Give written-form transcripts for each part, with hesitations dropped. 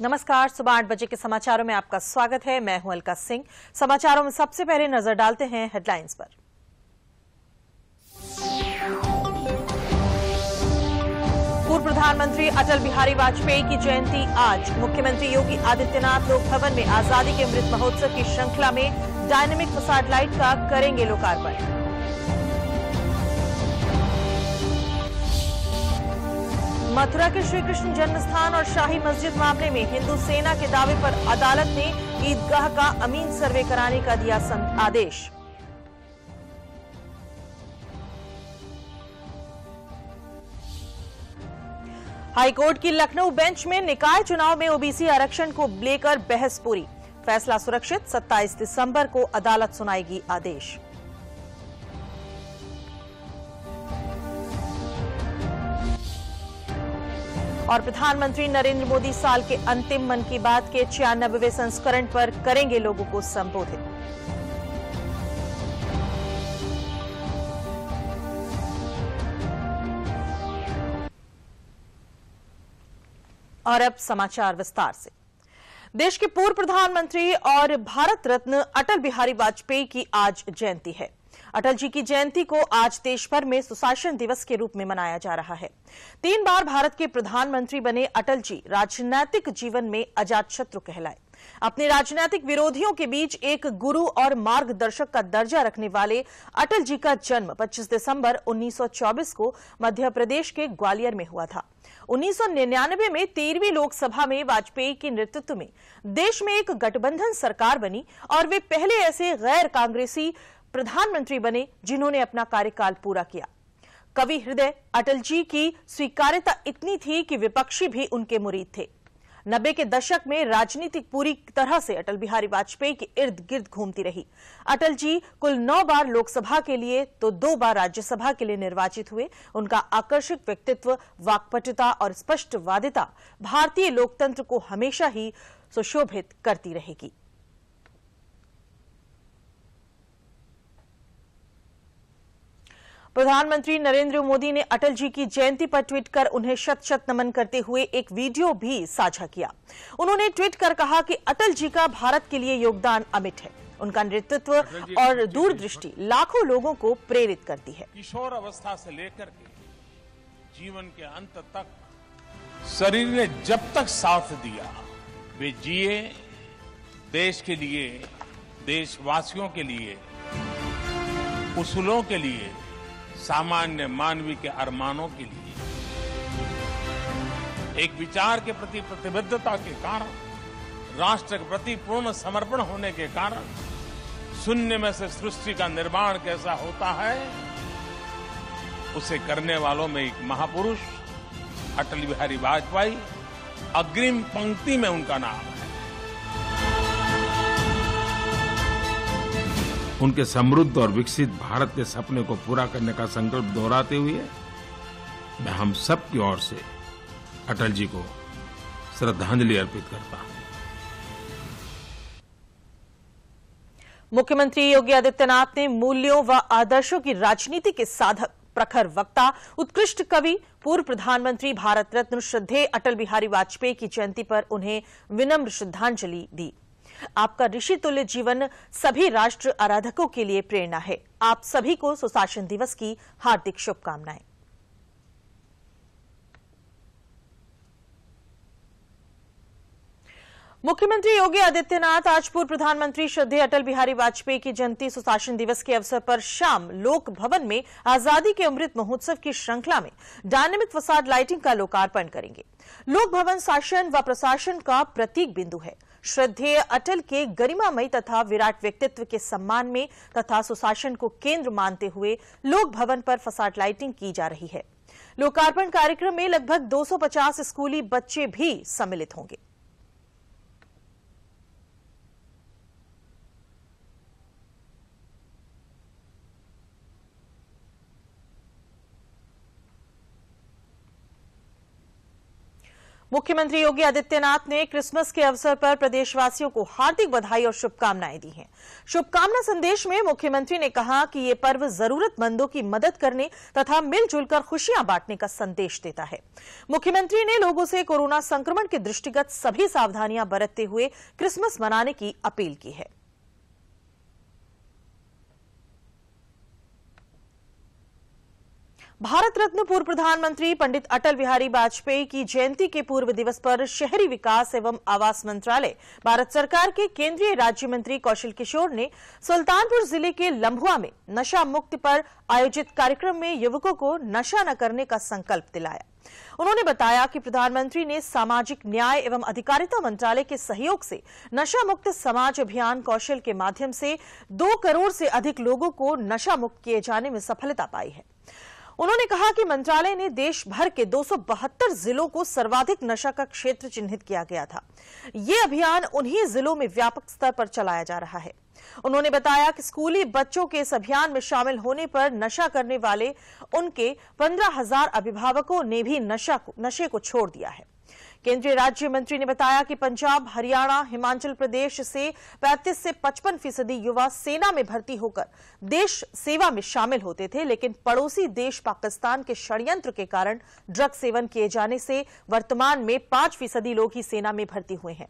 नमस्कार, सुबह 8 बजे के समाचारों में आपका स्वागत है। मैं हूं अलका सिंह। समाचारों में सबसे पहले नजर डालते हैं हेडलाइंस पर। पूर्व प्रधानमंत्री अटल बिहारी वाजपेयी की जयंती आज। मुख्यमंत्री योगी आदित्यनाथ लोक भवन में आजादी के अमृत महोत्सव की श्रृंखला में डायनेमिक फसाड लाइट का करेंगे लोकार्पण। मथुरा के श्री कृष्ण जन्मस्थान और शाही मस्जिद मामले में हिंदू सेना के दावे पर अदालत ने ईदगाह का अमीन सर्वे कराने का दिया आदेश। हाईकोर्ट की लखनऊ बेंच में निकाय चुनाव में ओबीसी आरक्षण को लेकर बहस पूरी। फैसला सुरक्षित, 27 दिसंबर को अदालत सुनाएगी आदेश। और प्रधानमंत्री नरेंद्र मोदी साल के अंतिम मन की बात के 96वें संस्करण पर करेंगे लोगों को संबोधित। और अब समाचार विस्तार से। देश के पूर्व प्रधानमंत्री और भारत रत्न अटल बिहारी वाजपेयी की आज जयंती है। अटल जी की जयंती को आज देश भर में सुशासन दिवस के रूप में मनाया जा रहा है। 3 बार भारत के प्रधानमंत्री बने अटल जी राजनीतिक जीवन में अजातशत्रु कहलाए। अपने राजनीतिक विरोधियों के बीच एक गुरु और मार्गदर्शक का दर्जा रखने वाले अटल जी का जन्म 25 दिसंबर 1924 को मध्य प्रदेश के ग्वालियर में हुआ था। 1999 में 13वीं लोकसभा में वाजपेयी के नेतृत्व में देश में एक गठबंधन सरकार बनी और वे पहले ऐसे गैर कांग्रेसी प्रधानमंत्री बने जिन्होंने अपना कार्यकाल पूरा किया। कवि हृदय अटल जी की स्वीकार्यता इतनी थी कि विपक्षी भी उनके मुरीद थे। 90 के दशक में राजनीति पूरी तरह से अटल बिहारी वाजपेयी के इर्द गिर्द घूमती रही। अटल जी कुल 9 बार लोकसभा के लिए तो 2 बार राज्यसभा के लिए निर्वाचित हुए। उनका आकर्षक व्यक्तित्व, वाक्पटुता और स्पष्टवादिता भारतीय लोकतंत्र को हमेशा ही सुशोभित करती रहेगी। प्रधानमंत्री नरेंद्र मोदी ने अटल जी की जयंती पर ट्वीट कर उन्हें शत-शत नमन करते हुए एक वीडियो भी साझा किया। उन्होंने ट्वीट कर कहा कि अटल जी का भारत के लिए योगदान अमिट है। उनका नेतृत्व और दूरदृष्टि लाखों लोगों को प्रेरित करती है। किशोर अवस्था से लेकर के जीवन के अंत तक शरीर ने जब तक साथ दिया, वे जिए देश के लिए, देशवासियों के लिए, उसूलों के लिए, सामान्य मानवीय के अरमानों के लिए। एक विचार के प्रति प्रतिबद्धता के कारण, राष्ट्र के प्रति पूर्ण समर्पण होने के कारण शून्य में से सृष्टि का निर्माण कैसा होता है, उसे करने वालों में एक महापुरुष अटल बिहारी वाजपेयी अग्रिम पंक्ति में उनका नाम है। उनके समृद्ध और विकसित भारत के सपने को पूरा करने का संकल्प दोहराते हुए मैं हम सब की ओर से अटल जी को श्रद्धांजलि अर्पित करता हूं। मुख्यमंत्री योगी आदित्यनाथ ने मूल्यों व आदर्शों की राजनीति के साधक, प्रखर वक्ता, उत्कृष्ट कवि, पूर्व प्रधानमंत्री भारत रत्न श्रद्धेय अटल बिहारी वाजपेयी की जयंती पर उन्हें विनम्र श्रद्धांजलि दी। आपका ऋषि तुल्य जीवन सभी राष्ट्र आराधकों के लिए प्रेरणा है। आप सभी को सुशासन दिवस की हार्दिक शुभकामनाएं। मुख्यमंत्री योगी आदित्यनाथ आज पूर्व प्रधानमंत्री श्रद्धेय अटल बिहारी वाजपेयी की जयंती सुशासन दिवस के अवसर पर शाम लोक भवन में आजादी के अमृत महोत्सव की श्रृंखला में डायनेमिक फसाड लाइटिंग का लोकार्पण करेंगे। लोक भवन शासन व प्रशासन का प्रतीक बिंदु है। श्रद्धेय अटल के गरिमामयी तथा विराट व्यक्तित्व के सम्मान में तथा सुशासन को केंद्र मानते हुए लोक भवन पर फसाड लाइटिंग की जा रही है। लोकार्पण कार्यक्रम में लगभग 250 स्कूली बच्चे भी सम्मिलित होंगे। मुख्यमंत्री योगी आदित्यनाथ ने क्रिसमस के अवसर पर प्रदेशवासियों को हार्दिक बधाई और शुभकामनाएं दी हैं। शुभकामना संदेश में मुख्यमंत्री ने कहा कि ये पर्व जरूरतमंदों की मदद करने तथा मिलजुल कर खुशियां बांटने का संदेश देता है। मुख्यमंत्री ने लोगों से कोरोना संक्रमण के दृष्टिगत सभी सावधानियां बरतते हुए क्रिसमस मनाने की अपील की है। भारत रत्न पूर्व प्रधानमंत्री पंडित अटल बिहारी वाजपेयी की जयंती के पूर्व दिवस पर शहरी विकास एवं आवास मंत्रालय, भारत सरकार के केंद्रीय राज्य मंत्री कौशल किशोर ने सुल्तानपुर जिले के लंभुआ में नशा मुक्ति पर आयोजित कार्यक्रम में युवकों को नशा न करने का संकल्प दिलाया। उन्होंने बताया कि प्रधानमंत्री ने सामाजिक न्याय एवं अधिकारिता मंत्रालय के सहयोग से नशा मुक्त समाज अभियान कौशल के माध्यम से 2 करोड़ से अधिक लोगों को नशा मुक्त किए जाने में सफलता पाई है। उन्होंने कहा कि मंत्रालय ने देश भर के 272 जिलों को सर्वाधिक नशा का क्षेत्र चिन्हित किया गया था। ये अभियान उन्हीं जिलों में व्यापक स्तर पर चलाया जा रहा है। उन्होंने बताया कि स्कूली बच्चों के इस अभियान में शामिल होने पर नशा करने वाले उनके 15,000 अभिभावकों ने भी नशे को छोड़ दिया है। केंद्रीय राज्य मंत्री ने बताया कि पंजाब, हरियाणा, हिमाचल प्रदेश से 35 से 55% युवा सेना में भर्ती होकर देश सेवा में शामिल होते थे, लेकिन पड़ोसी देश पाकिस्तान के षड्यंत्र के कारण ड्रग सेवन किए जाने से वर्तमान में 5% लोग ही सेना में भर्ती हुए हैं।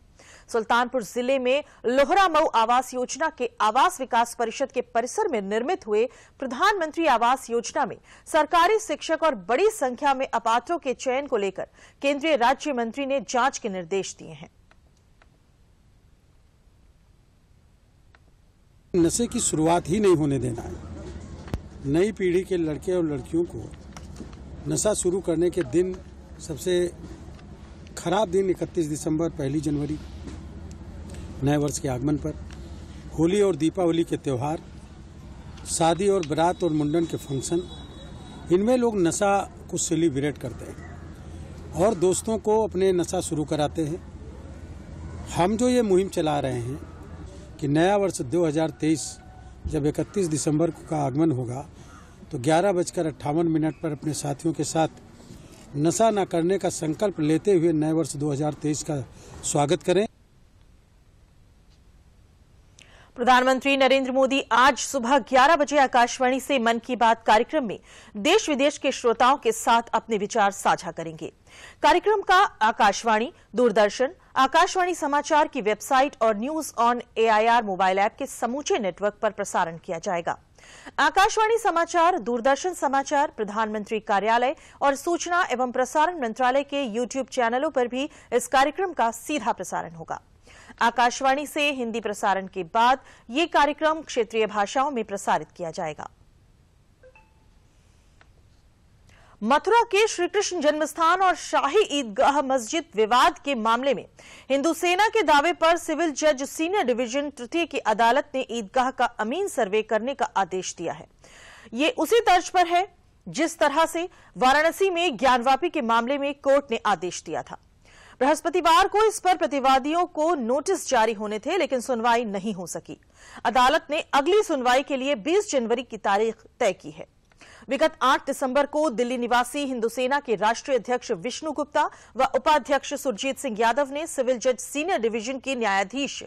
सुल्तानपुर जिले में लोहरा मऊ आवास योजना के आवास विकास परिषद के परिसर में निर्मित हुए प्रधानमंत्री आवास योजना में सरकारी शिक्षक और बड़ी संख्या में अपात्रों के चयन को लेकर केंद्रीय राज्य मंत्री ने जांच के निर्देश दिए हैं। नशे की शुरुआत ही नहीं होने देना है। नई पीढ़ी के लड़के और लड़कियों को नशा शुरू करने के दिन सबसे खराब दिन 31 दिसंबर, 1 जनवरी, नए वर्ष के आगमन पर, होली और दीपावली के त्यौहार, शादी और बारात और मुंडन के फंक्शन, इनमें लोग नशा को सेलिब्रेट करते हैं और दोस्तों को अपने नशा शुरू कराते हैं। हम जो ये मुहिम चला रहे हैं कि नया वर्ष 2023 जब 31 दिसंबर का आगमन होगा तो 11:58 पर अपने साथियों के साथ नशा न करने का संकल्प लेते हुए नए वर्ष 2023 का स्वागत करें। प्रधानमंत्री नरेंद्र मोदी आज सुबह 11 बजे आकाशवाणी से मन की बात कार्यक्रम में देश विदेश के श्रोताओं के साथ अपने विचार साझा करेंगे। कार्यक्रम का आकाशवाणी, दूरदर्शन, आकाशवाणी समाचार की वेबसाइट और news on AIR mobile app के समूचे नेटवर्क पर प्रसारण किया जाएगा। आकाशवाणी समाचार, दूरदर्शन समाचार, प्रधानमंत्री कार्यालय और सूचना एवं प्रसारण मंत्रालय के YouTube चैनलों पर भी इस कार्यक्रम का सीधा प्रसारण होगा। आकाशवाणी से हिंदी प्रसारण के बाद ये कार्यक्रम क्षेत्रीय भाषाओं में प्रसारित किया जाएगा। मथुरा के श्री कृष्ण जन्मस्थान और शाही ईदगाह मस्जिद विवाद के मामले में हिंदू सेना के दावे पर सिविल जज सीनियर डिवीजन तृतीय की अदालत ने ईदगाह का अमीन सर्वे करने का आदेश दिया है। ये उसी तर्ज पर है जिस तरह से वाराणसी में ज्ञानवापी के मामले में कोर्ट ने आदेश दिया था। बृहस्पतिवार को इस पर प्रतिवादियों को नोटिस जारी होने थे, लेकिन सुनवाई नहीं हो सकी। अदालत ने अगली सुनवाई के लिए 20 जनवरी की तारीख तय की है। विगत 8 दिसंबर को दिल्ली निवासी हिंदू सेना के राष्ट्रीय अध्यक्ष विष्णु गुप्ता व उपाध्यक्ष सुरजीत सिंह यादव ने सिविल जज सीनियर डिवीजन की न्यायाधीश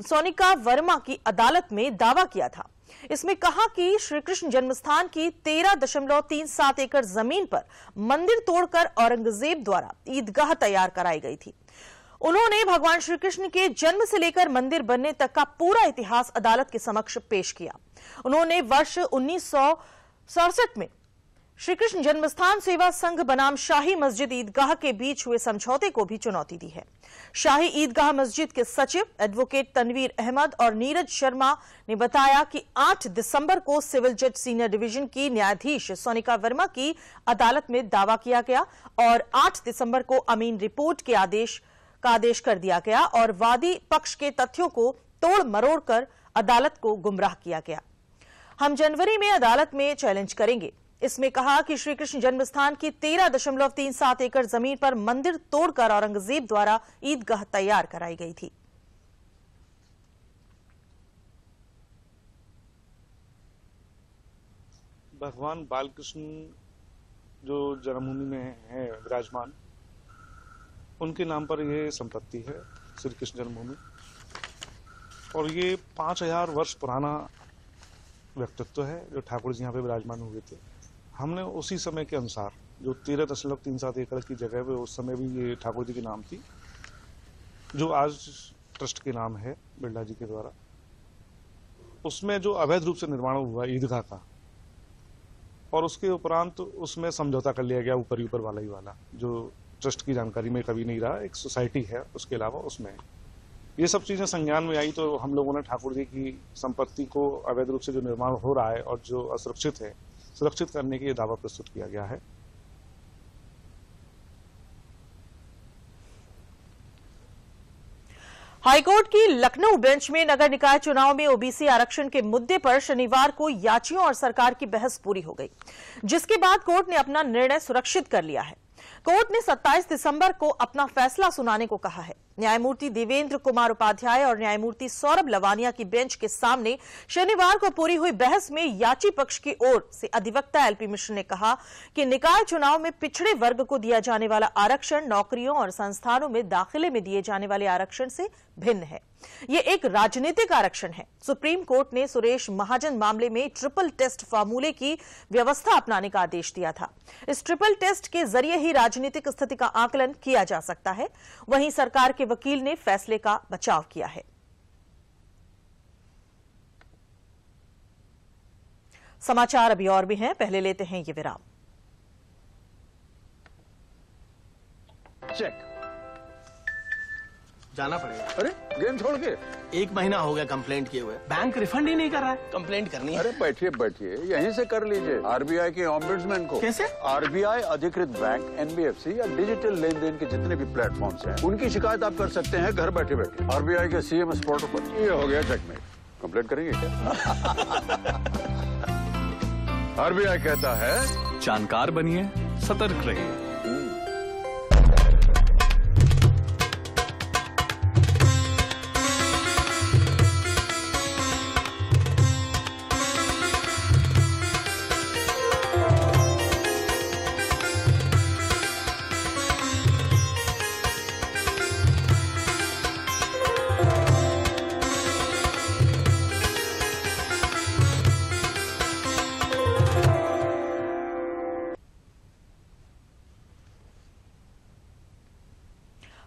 सोनिका वर्मा की अदालत में दावा किया था। इसमें कहा कि श्रीकृष्ण जन्मस्थान की 13.37 एकड़ जमीन पर मंदिर तोड़कर औरंगजेब द्वारा ईदगाह तैयार कराई गई थी। उन्होंने भगवान श्रीकृष्ण के जन्म से लेकर मंदिर बनने तक का पूरा इतिहास अदालत के समक्ष पेश किया। उन्होंने वर्ष 1967 में श्रीकृष्ण जन्मस्थान सेवा संघ बनाम शाही मस्जिद ईदगाह के बीच हुए समझौते को भी चुनौती दी है। शाही ईदगाह मस्जिद के सचिव एडवोकेट तनवीर अहमद और नीरज शर्मा ने बताया कि 8 दिसंबर को सिविल जज सीनियर डिवीजन की न्यायाधीश सोनिका वर्मा की अदालत में दावा किया गया और 8 दिसंबर को अमीन रिपोर्ट के आदेश कर दिया गया और वादी पक्ष के तथ्यों को तोड़ मरोड़ कर अदालत को गुमराह किया गया। हम जनवरी में अदालत में चैलेंज करेंगे। इसमें कहा कि श्रीकृष्ण जन्मस्थान की 13.37 एकड़ जमीन पर मंदिर तोड़कर औरंगजेब द्वारा ईदगाह तैयार कराई गई थी। भगवान बालकृष्ण जो जन्मभूमि में है विराजमान, उनके नाम पर ये संपत्ति है, श्री कृष्ण जन्मभूमि, और ये 5000 वर्ष पुराना व्यक्तित्व है जो ठाकुर जी यहाँ पे विराजमान हुए थे। हमने उसी समय के अनुसार जो 13.37 एकड़ की जगह पे उस समय भी ये ठाकुर जी के नाम थी, जो आज ट्रस्ट के नाम है बिरला जी के द्वारा, उसमें जो अवैध रूप से निर्माण हुआ ईदगाह का, और उसके उपरांत उसमें समझौता कर लिया गया ऊपर वाला ही वाला, जो ट्रस्ट की जानकारी में कभी नहीं रहा, एक सोसाइटी है उसके अलावा उसमें ये सब चीजें संज्ञान में आई, तो हम लोगों ने ठाकुर जी की संपत्ति को अवैध रूप से जो निर्माण हो रहा है और जो असुरक्षित है, सुरक्षित करने के लिए दावा प्रस्तुत किया गया है। हाईकोर्ट की लखनऊ बेंच में नगर निकाय चुनाव में ओबीसी आरक्षण के मुद्दे पर शनिवार को याचियों और सरकार की बहस पूरी हो गई, जिसके बाद कोर्ट ने अपना निर्णय सुरक्षित कर लिया है। कोर्ट ने 27 दिसंबर को अपना फैसला सुनाने को कहा है। न्यायमूर्ति देवेंद्र कुमार उपाध्याय और न्यायमूर्ति सौरभ लवानिया की बेंच के सामने शनिवार को पूरी हुई बहस में याची पक्ष की ओर से अधिवक्ता एलपी मिश्र ने कहा कि निकाय चुनाव में पिछड़े वर्ग को दिया जाने वाला आरक्षण नौकरियों और संस्थानों में दाखिले में दिए जाने वाले आरक्षण से भिन्न है। ये एक राजनीतिक आरक्षण है। सुप्रीम कोर्ट ने सुरेश महाजन मामले में ट्रिपल टेस्ट फार्मूले की व्यवस्था अपनाने का आदेश दिया था। इस ट्रिपल टेस्ट के जरिए ही राजनीतिक स्थिति का आकलन किया जा सकता है। वहीं सरकार के वकील ने फैसले का बचाव किया है। समाचार अभी और भी हैं, पहले लेते हैं ये विराम। चेक जाना पड़ेगा। अरे गेम छोड़ के 1 महीना हो गया कंप्लेंट किए हुए, बैंक रिफंड ही नहीं कर रहा है। कंप्लेंट करनी है। अरे बैठिए बैठिए, यहीं से कर लीजिए आरबीआई के ऑम्बुड्समैन को। कैसे? आरबीआई अधिकृत बैंक, एनबीएफसी या डिजिटल लेन देन के जितने भी प्लेटफॉर्म्स हैं, उनकी शिकायत आप कर सकते हैं घर बैठे बैठे आरबीआई के सीएमएस पोर्टल पर। ये हो गया चेकमेट। कंप्लेंट करेंगे क्या? आरबीआई कहता है जानकार बनिए, सतर्क रहिए।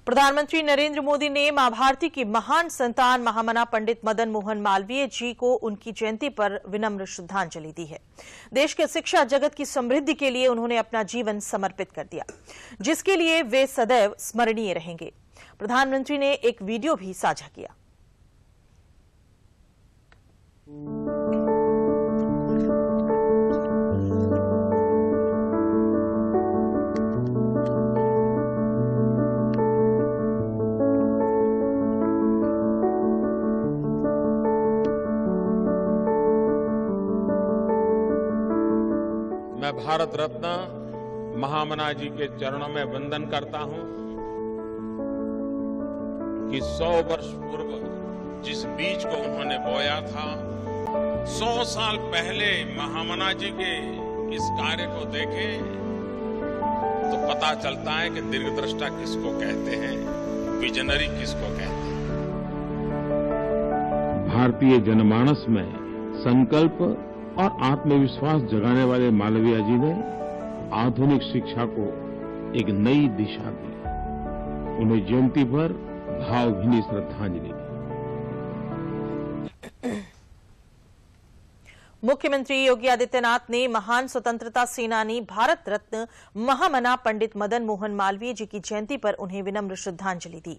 प्रधानमंत्री नरेंद्र मोदी ने मां भारती की महान संतान महामना पंडित मदन मोहन मालवीय जी को उनकी जयंती पर विनम्र श्रद्धांजलि दी है। देश के शिक्षा जगत की समृद्धि के लिए उन्होंने अपना जीवन समर्पित कर दिया, जिसके लिए वे सदैव स्मरणीय रहेंगे। प्रधानमंत्री ने एक वीडियो भी साझा किया। मैं भारत रत्न महामना जी के चरणों में वंदन करता हूं कि 100 वर्ष पूर्व जिस बीज को उन्होंने बोया था, 100 साल पहले महामना जी के इस कार्य को देखें तो पता चलता है कि दीर्घदृष्टा किसको कहते हैं, विजनरी किसको कहते हैं। भारतीय जनमानस में संकल्प और आत्मविश्वास जगाने वाले मालवीय जी ने आधुनिक शिक्षा को एक नई दिशा दी। उन्हें जयंती पर भावभीनी श्रद्धांजलि। मुख्यमंत्री योगी आदित्यनाथ ने महान स्वतंत्रता सेनानी भारत रत्न महामना पंडित मदन मोहन मालवीय जी की जयंती पर उन्हें विनम्र श्रद्धांजलि दी।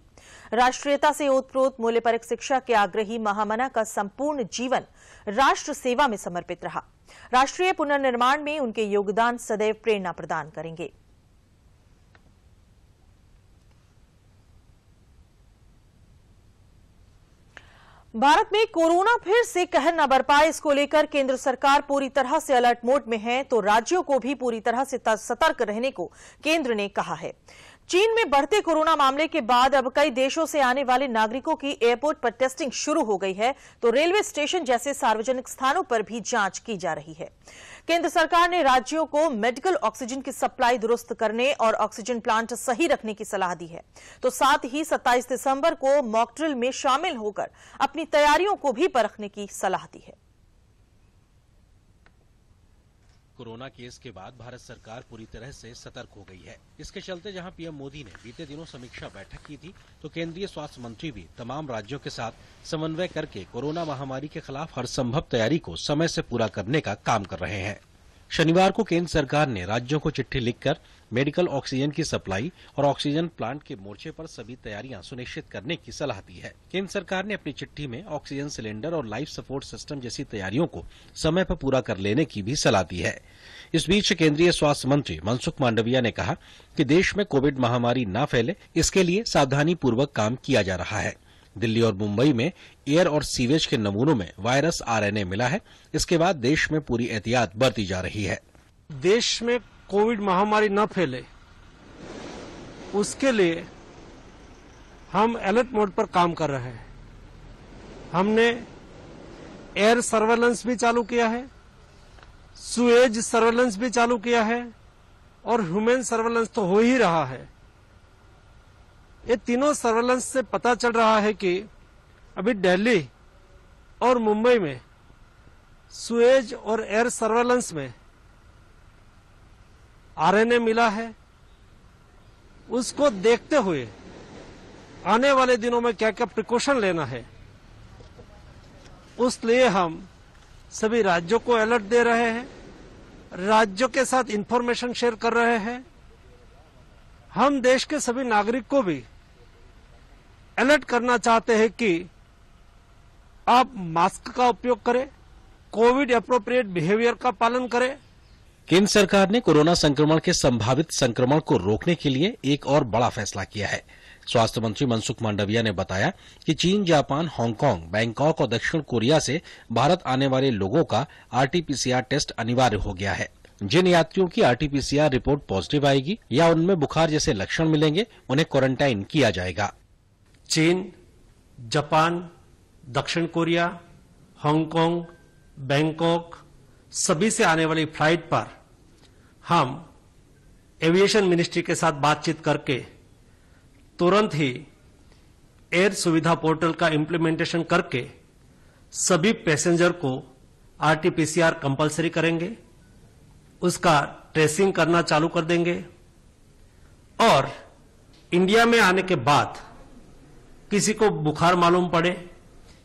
राष्ट्रीयता से ओतप्रोत मूल्यपरक शिक्षा के आग्रही महामना का संपूर्ण जीवन राष्ट्र सेवा में समर्पित रहा। राष्ट्रीय पुनर्निर्माण में उनके योगदान सदैव प्रेरणा प्रदान करेंगे। भारत में कोरोना फिर से कहर न बरपाए, इसको लेकर केंद्र सरकार पूरी तरह से अलर्ट मोड में है, तो राज्यों को भी पूरी तरह से सतर्क रहने को केंद्र ने कहा है। चीन में बढ़ते कोरोना मामले के बाद अब कई देशों से आने वाले नागरिकों की एयरपोर्ट पर टेस्टिंग शुरू हो गई है, तो रेलवे स्टेशन जैसे सार्वजनिक स्थानों पर भी जांच की जा रही है। केंद्र सरकार ने राज्यों को मेडिकल ऑक्सीजन की सप्लाई दुरुस्त करने और ऑक्सीजन प्लांट सही रखने की सलाह दी है, तो साथ ही 27 दिसंबर को मॉक ड्रिल में शामिल होकर अपनी तैयारियों को भी परखने की सलाह दी है। कोरोना केस के बाद भारत सरकार पूरी तरह से सतर्क हो गई है। इसके चलते जहां पीएम मोदी ने बीते दिनों समीक्षा बैठक की थी, तो केंद्रीय स्वास्थ्य मंत्री भी तमाम राज्यों के साथ समन्वय करके कोरोना महामारी के खिलाफ हर संभव तैयारी को समय से पूरा करने का काम कर रहे हैं। शनिवार को केंद्र सरकार ने राज्यों को चिट्ठी लिखकर मेडिकल ऑक्सीजन की सप्लाई और ऑक्सीजन प्लांट के मोर्चे पर सभी तैयारियां सुनिश्चित करने की सलाह दी है। केंद्र सरकार ने अपनी चिट्ठी में ऑक्सीजन सिलेंडर और लाइफ सपोर्ट सिस्टम जैसी तैयारियों को समय पर पूरा कर लेने की भी सलाह दी है। इस बीच केंद्रीय स्वास्थ्य मंत्री मनसुख मांडविया ने कहा कि देश में कोविड महामारी न फैले, इसके लिए सावधानी पूर्वक काम किया जा रहा है। दिल्ली और मुंबई में एयर और सीवेज के नमूनों में वायरस आरएनए मिला है। इसके बाद देश में पूरी एहतियात बरती जा रही है। देश में कोविड महामारी न फैले, उसके लिए हम अलर्ट मोड पर काम कर रहे हैं। हमने एयर सर्वेलेंस भी चालू किया है, सुएज सर्वेलेंस भी चालू किया है और ह्यूमन सर्वेलेंस तो हो ही रहा है। ये तीनों सर्वेलेंस से पता चल रहा है कि अभी दिल्ली और मुंबई में सुएज और एयर सर्वेलेंस में आरएनए मिला है। उसको देखते हुए आने वाले दिनों में क्या क्या प्रिकॉशन लेना है, उस लिए हम सभी राज्यों को अलर्ट दे रहे हैं, राज्यों के साथ इंफॉर्मेशन शेयर कर रहे हैं। हम देश के सभी नागरिक को भी अलर्ट करना चाहते हैं कि आप मास्क का उपयोग करें, कोविड एप्रोप्रिएट बिहेवियर का पालन करें। केंद्र सरकार ने कोरोना संक्रमण के संभावित संक्रमण को रोकने के लिए एक और बड़ा फैसला किया है। स्वास्थ्य मंत्री मनसुख मांडविया ने बताया कि चीन, जापान, हांगकांग, बैंकॉक और दक्षिण कोरिया से भारत आने वाले लोगों का आरटीपीसीआर टेस्ट अनिवार्य हो गया है। जिन यात्रियों की आरटीपीसीआर रिपोर्ट पॉजिटिव आएगी या उनमें बुखार जैसे लक्षण मिलेंगे, उन्हें क्वारंटाइन किया जाएगा। चीन, जापान, दक्षिण कोरिया, हांगकांग, बैंकॉक सभी से आने वाली फ्लाइट पर हम एविएशन मिनिस्ट्री के साथ बातचीत करके तुरंत ही एयर सुविधा पोर्टल का इंप्लीमेंटेशन करके सभी पैसेंजर को आरटीपीसीआर कंपलसरी करेंगे, उसका ट्रेसिंग करना चालू कर देंगे और इंडिया में आने के बाद किसी को बुखार मालूम पड़े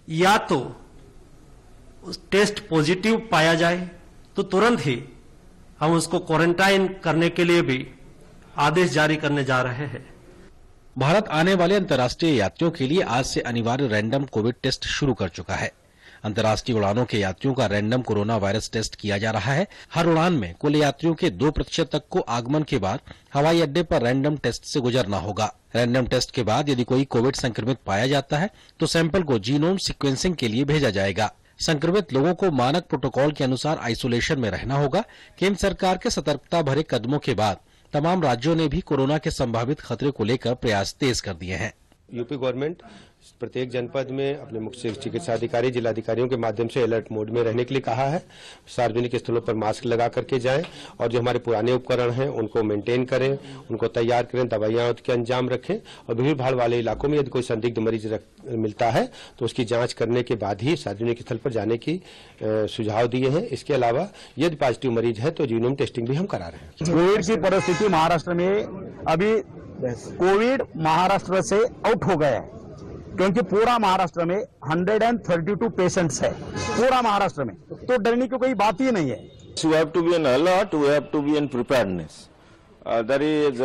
या तो टेस्ट पॉजिटिव पाया जाए तो तुरंत ही हम उसको क्वारंटाइन करने के लिए भी आदेश जारी करने जा रहे हैं। भारत आने वाले अंतर्राष्ट्रीय यात्रियों के लिए आज से अनिवार्य रैंडम कोविड टेस्ट शुरू कर चुका है। अंतर्राष्ट्रीय उड़ानों के यात्रियों का रैंडम कोरोना वायरस टेस्ट किया जा रहा है। हर उड़ान में कुल यात्रियों के 2% तक को आगमन के बाद हवाई अड्डे पर रैंडम टेस्ट से गुजरना होगा। रैंडम टेस्ट के बाद यदि कोई कोविड संक्रमित पाया जाता है तो सैंपल को जीनोम सीक्वेंसिंग के लिए भेजा जाएगा। संक्रमित लोगों को मानक प्रोटोकॉल के अनुसार आइसोलेशन में रहना होगा। केंद्र सरकार के सतर्कता भरे कदमों के बाद तमाम राज्यों ने भी कोरोना के संभावित खतरे को लेकर प्रयास तेज कर दिए हैं। यूपी गवर्नमेंट प्रत्येक जनपद में अपने मुख्य चिकित्सा अधिकारी, जिलाधिकारियों के माध्यम से अलर्ट मोड में रहने के लिए कहा है। सार्वजनिक स्थलों पर मास्क लगा करके जाएं और जो हमारे पुराने उपकरण हैं उनको मेंटेन करें, उनको तैयार करें, दवाइयां के अंजाम रखें और भीड़ भाड़ वाले इलाकों में यदि कोई संदिग्ध मरीज मिलता है तो उसकी जांच करने के बाद ही सार्वजनिक स्थल पर जाने की सुझाव दिए हैं। इसके अलावा यदि पॉजिटिव मरीज है तो जीनोम टेस्टिंग भी हम करा रहे हैं। कोविड की परिस्थिति महाराष्ट्र में अभी कोविड महाराष्ट्र से आउट हो गया है, क्योंकि पूरा महाराष्ट्र में 132 पेशेंट्स है पूरा महाराष्ट्र में, तो डरने की कोई बात ही नहीं है। We have to be on alert, we have to be in preparedness. There is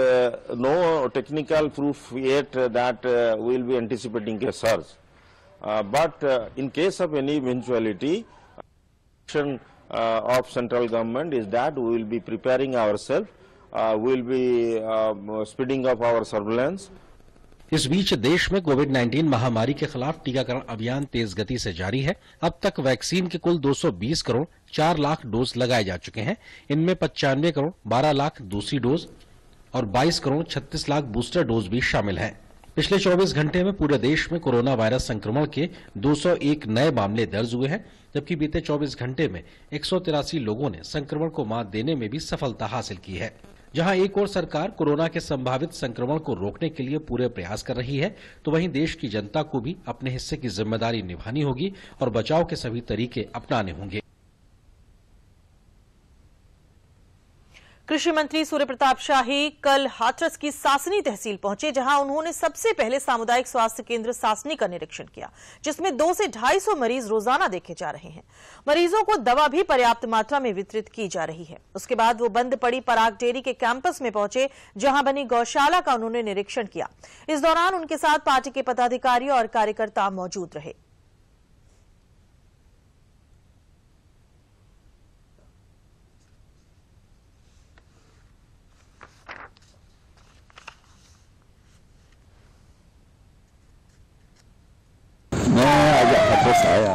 no technical proof yet that we will be anticipating a surge. But in case of any eventuality, action of central government is that we will be preparing ourselves, we will be speeding up our surveillance. इस बीच देश में कोविड-19 महामारी के खिलाफ टीकाकरण अभियान तेज गति से जारी है। अब तक वैक्सीन के कुल 220 करोड़ 4 लाख डोज लगाए जा चुके हैं। इनमें 95 करोड़ 12 लाख दूसरी डोज और 22 करोड़ 36 लाख बूस्टर डोज भी शामिल हैं। पिछले 24 घंटे में पूरे देश में कोरोना वायरस संक्रमण के 201 नए मामले दर्ज हुए हैं, जबकि बीते 24 घंटे में 183 लोगों ने संक्रमण को मात देने में भी सफलता हासिल की है। जहां एक ओर सरकार कोरोना के संभावित संक्रमण को रोकने के लिए पूरे प्रयास कर रही है, तो वहीं देश की जनता को भी अपने हिस्से की जिम्मेदारी निभानी होगी और बचाव के सभी तरीके अपनाने होंगे। कृषि मंत्री सूर्य प्रताप शाही कल हाथरस की सासनी तहसील पहुंचे, जहां उन्होंने सबसे पहले सामुदायिक स्वास्थ्य केंद्र सासनी का निरीक्षण किया, जिसमें 200 से 250 मरीज रोजाना देखे जा रहे हैं। मरीजों को दवा भी पर्याप्त मात्रा में वितरित की जा रही है। उसके बाद वो बंद पड़ी पराग डेयरी के कैंपस में पहुंचे, जहां बनी गौशाला का उन्होंने निरीक्षण किया। इस दौरान उनके साथ पार्टी के पदाधिकारी और कार्यकर्ता मौजूद रहे। मैं आज हाथरस आया,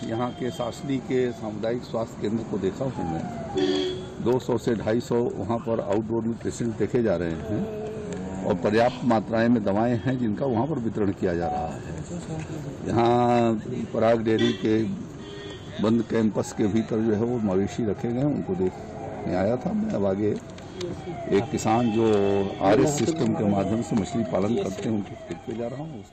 यहाँ के सासनी के सामुदायिक स्वास्थ्य केंद्र को देखा हूँ मैं। 200 से 250 वहाँ पर आउटडोर में पेशेंट देखे जा रहे हैं और पर्याप्त मात्राएं में दवाएं हैं जिनका वहाँ पर वितरण किया जा रहा है। यहाँ पराग डेयरी के बंद कैंपस के भीतर जो है वो मवेशी रखे गए, उनको देखने आया था मैं। अब आगे एक किसान जो RS सिस्टम के माध्यम से मछली पालन करते हैं उनको देखते जा रहा हूँ।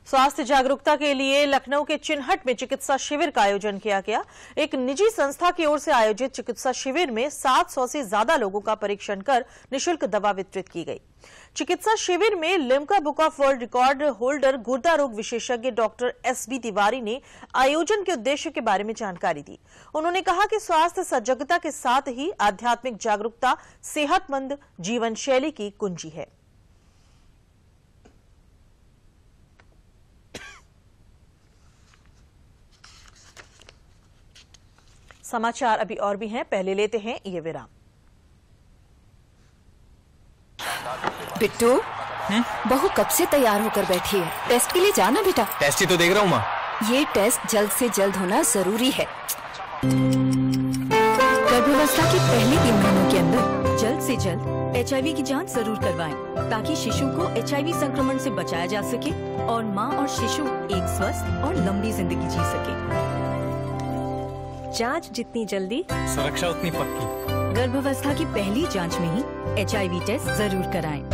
स्वास्थ्य जागरूकता के लिए लखनऊ के चिन्हट में चिकित्सा शिविर का आयोजन किया गया। एक निजी संस्था की ओर से आयोजित चिकित्सा शिविर में 700 से ज्यादा लोगों का परीक्षण कर निःशुल्क दवा वितरित की गई। चिकित्सा शिविर में Limca book of world record holder गुर्दा रोग विशेषज्ञ डॉक्टर SB तिवारी ने आयोजन के उद्देश्य के बारे में जानकारी दी। उन्होंने कहा कि स्वास्थ्य सजगता के साथ ही आध्यात्मिक जागरूकता सेहतमंद जीवन शैली की कुंजी है। समाचार अभी और भी हैं, पहले लेते हैं ये विराम। बिट्टू, बहू कब से तैयार होकर बैठी है? टेस्ट के लिए जाना बेटा। टेस्ट ही तो देख रहा हूँ माँ। ये टेस्ट जल्द से जल्द होना जरूरी है। गर्भावस्था के पहले 3 महीनों के अंदर जल्द से जल्द HIV की जांच जरूर करवाएं, ताकि शिशु को HIV संक्रमण से बचाया जा सके और माँ और शिशु एक स्वस्थ और लंबी जिंदगी जी सके। जांच जितनी जल्दी, सुरक्षा उतनी पक्की। गर्भावस्था की पहली जांच में ही HIV टेस्ट जरूर कराएं।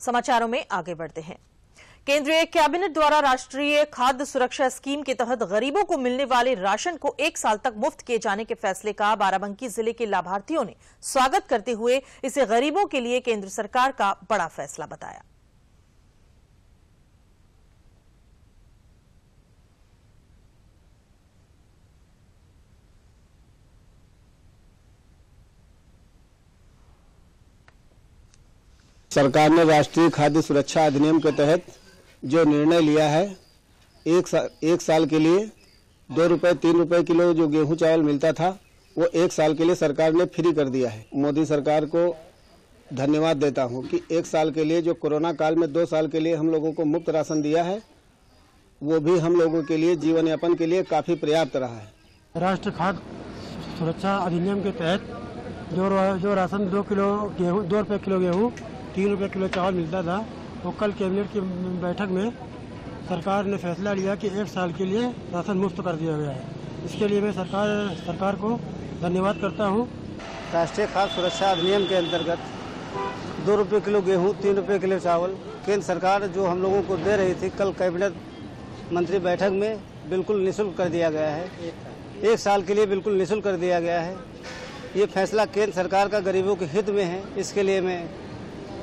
समाचारों में आगे बढ़ते हैं। केंद्रीय कैबिनेट द्वारा राष्ट्रीय खाद्य सुरक्षा स्कीम के तहत गरीबों को मिलने वाले राशन को 1 साल तक मुफ्त किए जाने के फैसले का बाराबंकी जिले के लाभार्थियों ने स्वागत करते हुए इसे गरीबों के लिए केंद्र सरकार का बड़ा फैसला बताया। सरकार ने राष्ट्रीय खाद्य सुरक्षा अधिनियम के तहत जो निर्णय लिया है, एक साल के लिए 2 रुपए 3 रुपए किलो जो गेहूं चावल मिलता था वो 1 साल के लिए सरकार ने फ्री कर दिया है। मोदी सरकार को धन्यवाद देता हूं कि 1 साल के लिए जो कोरोना काल में 2 साल के लिए हम लोगों को मुफ्त राशन दिया है, वो भी हम लोगों के लिए जीवन यापन के लिए काफी पर्याप्त रहा है। राष्ट्रीय खाद्य सुरक्षा अधिनियम के तहत जो राशन 2 रुपए किलो गेहूँ 3 रुपए किलो चावल मिलता था, वो कल कैबिनेट की बैठक में सरकार ने फैसला लिया कि 1 साल के लिए राशन मुफ्त कर दिया गया है। इसके लिए मैं सरकार को धन्यवाद करता हूँ। राष्ट्रीय खाद्य सुरक्षा अधिनियम के अंतर्गत 2 रुपए किलो गेहूँ 3 रुपए किलो चावल केंद्र सरकार जो हम लोगों को दे रही थी, कल कैबिनेट मंत्री बैठक में बिल्कुल निःशुल्क कर दिया गया है। 1 साल के लिए बिल्कुल निःशुल्क कर दिया गया है। ये फैसला केंद्र सरकार का गरीबों के हित में है। इसके लिए मैं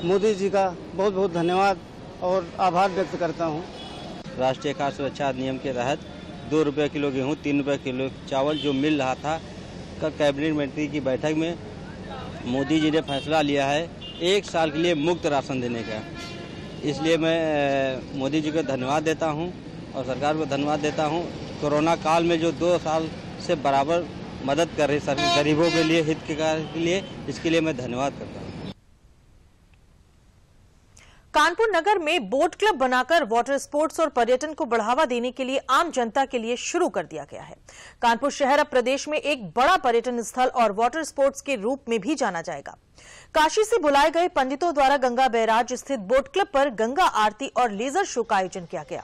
मोदी जी का बहुत बहुत धन्यवाद और आभार व्यक्त करता हूं। राष्ट्रीय खाद्य सुरक्षा अधिनियम के तहत 2 रुपये किलो गेहूँ 3 रुपये किलो चावल जो मिल रहा था, कल कैबिनेट मंत्री की बैठक में मोदी जी ने फैसला लिया है 1 साल के लिए मुफ्त राशन देने का। इसलिए मैं मोदी जी को धन्यवाद देता हूं और सरकार को धन्यवाद देता हूं। कोरोना काल में जो 2 साल से बराबर मदद कर रही सरकार गरीबों के लिए, हित के कार्य के लिए, इसके लिए मैं धन्यवाद करता हूं। कानपुर नगर में बोट क्लब बनाकर वाटर स्पोर्ट्स और पर्यटन को बढ़ावा देने के लिए आम जनता के लिए शुरू कर दिया गया है। कानपुर शहर अब प्रदेश में एक बड़ा पर्यटन स्थल और वाटर स्पोर्ट्स के रूप में भी जाना जाएगा। काशी से बुलाए गए पंडितों द्वारा गंगा बैराज स्थित बोट क्लब पर गंगा आरती और लेजर शो का आयोजन किया गया।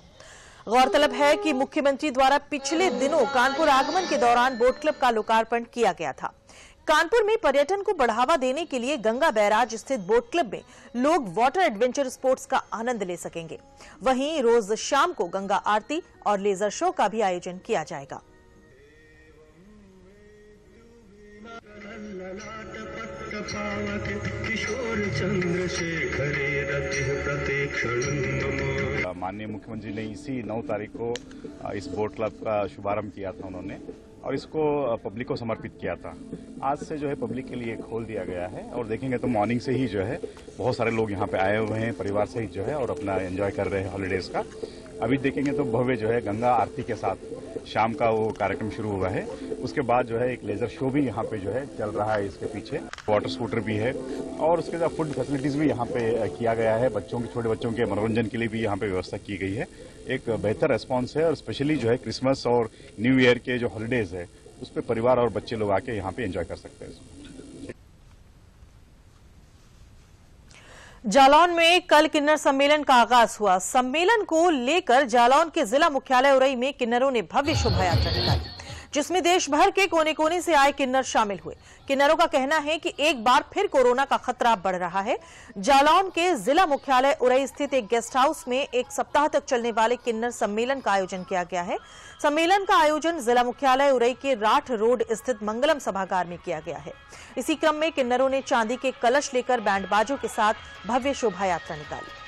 गौरतलब है कि मुख्यमंत्री द्वारा पिछले दिनों कानपुर आगमन के दौरान बोट क्लब का लोकार्पण किया गया था। कानपुर में पर्यटन को बढ़ावा देने के लिए गंगा बैराज स्थित बोट क्लब में लोग वाटर एडवेंचर स्पोर्ट्स का आनंद ले सकेंगे। वहीं रोज शाम को गंगा आरती और लेजर शो का भी आयोजन किया जाएगा। माननीय मुख्यमंत्री ने इसी 9 तारीख को इस बोट क्लब का शुभारंभ किया था उन्होंने, और इसको पब्लिक को समर्पित किया था। आज से जो है पब्लिक के लिए खोल दिया गया है और देखेंगे तो मॉर्निंग से ही जो है बहुत सारे लोग यहाँ पे आए हुए हैं परिवार सहित जो है और अपना एंजॉय कर रहे हैं हॉलीडेज का। अभी देखेंगे तो भव्य जो है गंगा आरती के साथ शाम का वो कार्यक्रम शुरू हुआ है। उसके बाद जो है एक लेजर शो भी यहाँ पे जो है चल रहा है, इसके पीछे वाटर स्कूटर भी है और उसके बाद फूड फैसिलिटीज भी यहाँ पे किया गया है। बच्चों के, छोटे बच्चों के मनोरंजन के लिए भी यहाँ पे व्यवस्था की गई है। एक बेहतर रेस्पॉन्स है और स्पेशली जो है क्रिसमस और न्यू ईयर के जो हॉलीडेज है उस पर परिवार और बच्चे लोग आके यहाँ पे एंजॉय कर सकते हैं। जालौन में कल किन्नर सम्मेलन का आगाज हुआ। सम्मेलन को लेकर जालौन के जिला मुख्यालय उरई में किन्नरों ने भव्य शोभा यात्रा निकाली, जिसमें देश भर के कोने कोने से आए किन्नर शामिल हुए। किन्नरों का कहना है कि एक बार फिर कोरोना का खतरा बढ़ रहा है। जालौन के जिला मुख्यालय उरई स्थित एक गेस्ट हाउस में 1 सप्ताह तक चलने वाले किन्नर सम्मेलन का आयोजन किया गया है। सम्मेलन का आयोजन जिला मुख्यालय उरई के राठ रोड स्थित मंगलम सभागार में किया गया है। इसी क्रम में किन्नरों ने चांदी के कलश लेकर बैंड बाजों के साथ भव्य शोभा यात्रा निकाली।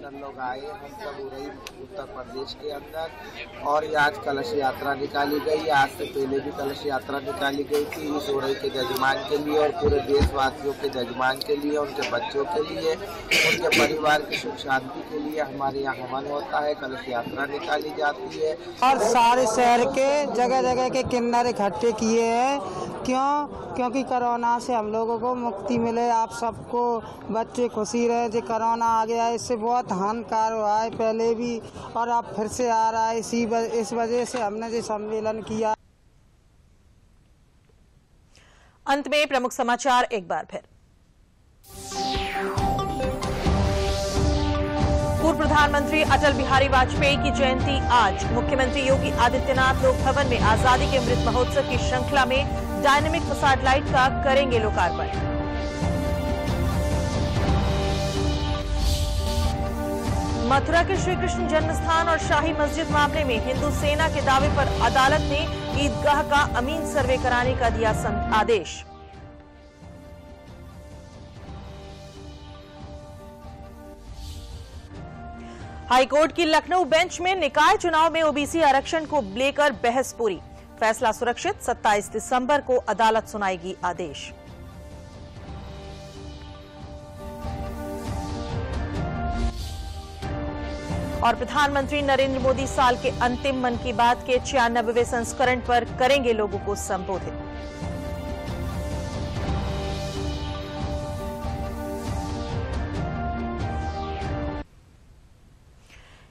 लोग आए, हम सब उरई उत्तर प्रदेश के अंदर, और ये आज कलश यात्रा निकाली गई। आज से पहले भी कलश यात्रा निकाली गई थी। इस उरई के जजमान के लिए और पूरे देशवासियों के जजमान के लिए, उनके बच्चों के लिए, उनके परिवार की सुख शांति के लिए हमारे यहाँ हवन होता है, कलश यात्रा निकाली जाती है। और सारे शहर के जगह जगह के किन्नर इकट्ठे किए हैं। क्योंकि कोरोना से हम लोगों को मुक्ति मिले, आप सबको बच्चे खुशी रहे। जो कोरोना आ गया है इससे बहुत हानिकार हुआ है पहले भी, और अब फिर से आ रहा है। इस वजह से हमने जो सम्मेलन किया। अंत में प्रमुख समाचार एक बार फिर। पूर्व प्रधानमंत्री अटल बिहारी वाजपेयी की जयंती आज। मुख्यमंत्री योगी आदित्यनाथ लोक भवन में आजादी के अमृत महोत्सव की श्रृंखला में डायनेमिक फसाड लाइट का करेंगे लोकार्पण। मथुरा के श्री कृष्ण जन्मस्थान और शाही मस्जिद मामले में हिंदू सेना के दावे पर अदालत ने ईदगाह का अमीन सर्वे कराने का दिया आदेश। हाईकोर्ट की लखनऊ बेंच में निकाय चुनाव में ओबीसी आरक्षण को लेकर बहस पूरी। फैसला सुरक्षित, 27 दिसंबर को अदालत सुनाएगी आदेश। और प्रधानमंत्री नरेंद्र मोदी साल के अंतिम मन की बात के 96वें संस्करण पर करेंगे लोगों को संबोधित।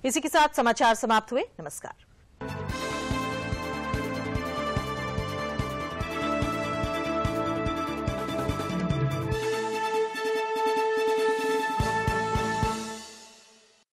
इसी के साथ समाचार समाप्त हुए। नमस्कार।